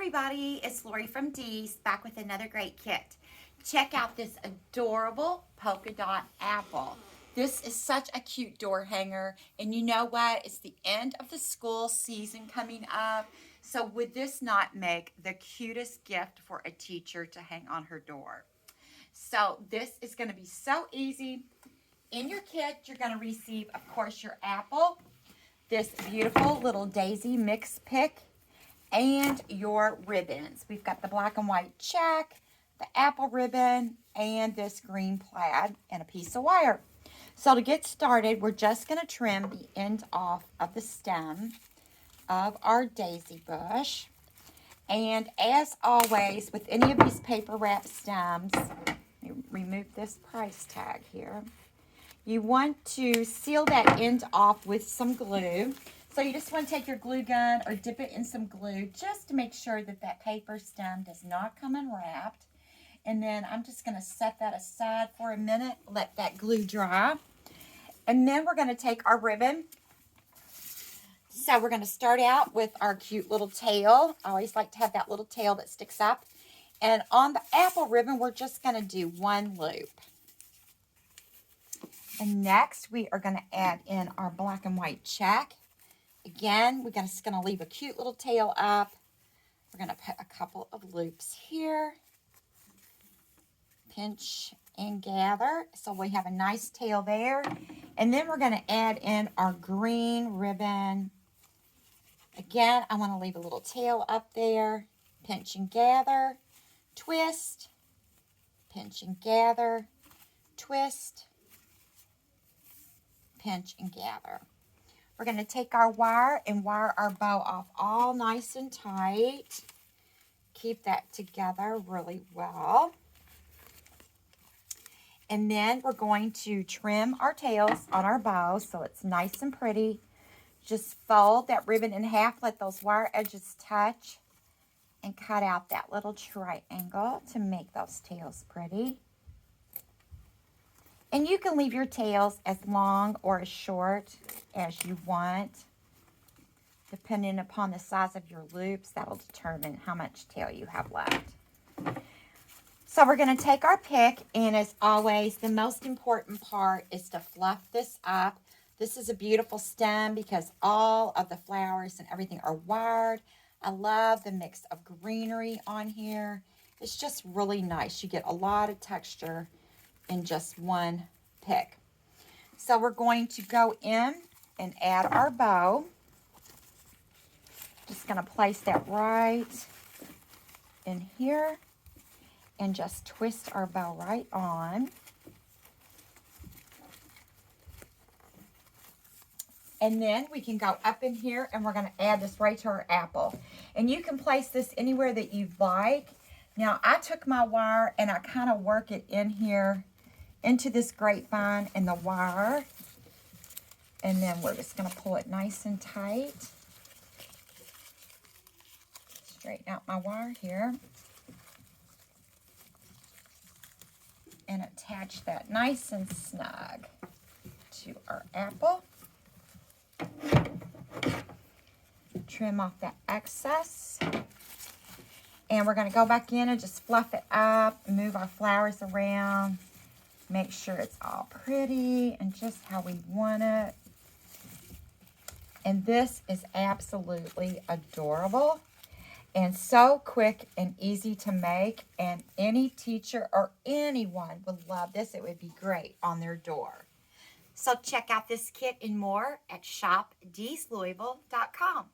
everybody, it's Lorie from Dee's back with another great kit. Check out this adorable polka dot apple. This is such a cute door hanger, and you know what? It's the end of the school season coming up, so would this not make the cutest gift for a teacher to hang on her door? So this is going to be so easy. In your kit, you're going to receive, of course, your apple, this beautiful little daisy mix pick, and your ribbons. We've got the black and white check, the apple ribbon, and this green plaid, and a piece of wire. So to get started, we're just going to trim the end off of the stem of our daisy bush. And as always, with any of these paper wrap stems, let me remove this price tag here. You want to seal that end off with some glue. So you just want to take your glue gun or dip it in some glue just to make sure that that paper stem does not come unwrapped. And then I'm just going to set that aside for a minute, let that glue dry. And then we're going to take our ribbon. So we're going to start out with our cute little tail. I always like to have that little tail that sticks up. And on the apple ribbon, we're just going to do one loop. And next, we are going to add in our black and white check. Again, we're just going to leave a cute little tail up. We're going to put a couple of loops here. Pinch and gather. So we have a nice tail there. And then we're going to add in our green ribbon. Again, I want to leave a little tail up there. Pinch and gather. Twist. Pinch and gather. Twist. Pinch and gather. We're going to take our wire and wire our bow off all nice and tight. Keep that together really well. And then we're going to trim our tails on our bow so it's nice and pretty. Just fold that ribbon in half, let those wire edges touch, and cut out that little triangle to make those tails pretty. And you can leave your tails as long or as short as you want. Depending upon the size of your loops, that'll determine how much tail you have left. So we're going to take our pick, and as always, the most important part is to fluff this up. This is a beautiful stem because all of the flowers and everything are wired. I love the mix of greenery on here. It's just really nice. You get a lot of texture in just one pick. So we're going to go in and add our bow. Just going to place that right in here and just twist our bow right on. And then we can go up in here and we're going to add this right to our apple. And you can place this anywhere that you like. Now I took my wire and I kind of work it in here into this grapevine and the wire. And then we're just going to pull it nice and tight. Straighten out my wire here. And attach that nice and snug to our apple. Trim off that excess. And we're going to go back in and just fluff it up, move our flowers around, make sure it's all pretty and just how we want it. And this is absolutely adorable and so quick and easy to make, and any teacher or anyone would love this. It would be great on their door. So check out this kit and more at shopdeeslouisville.com.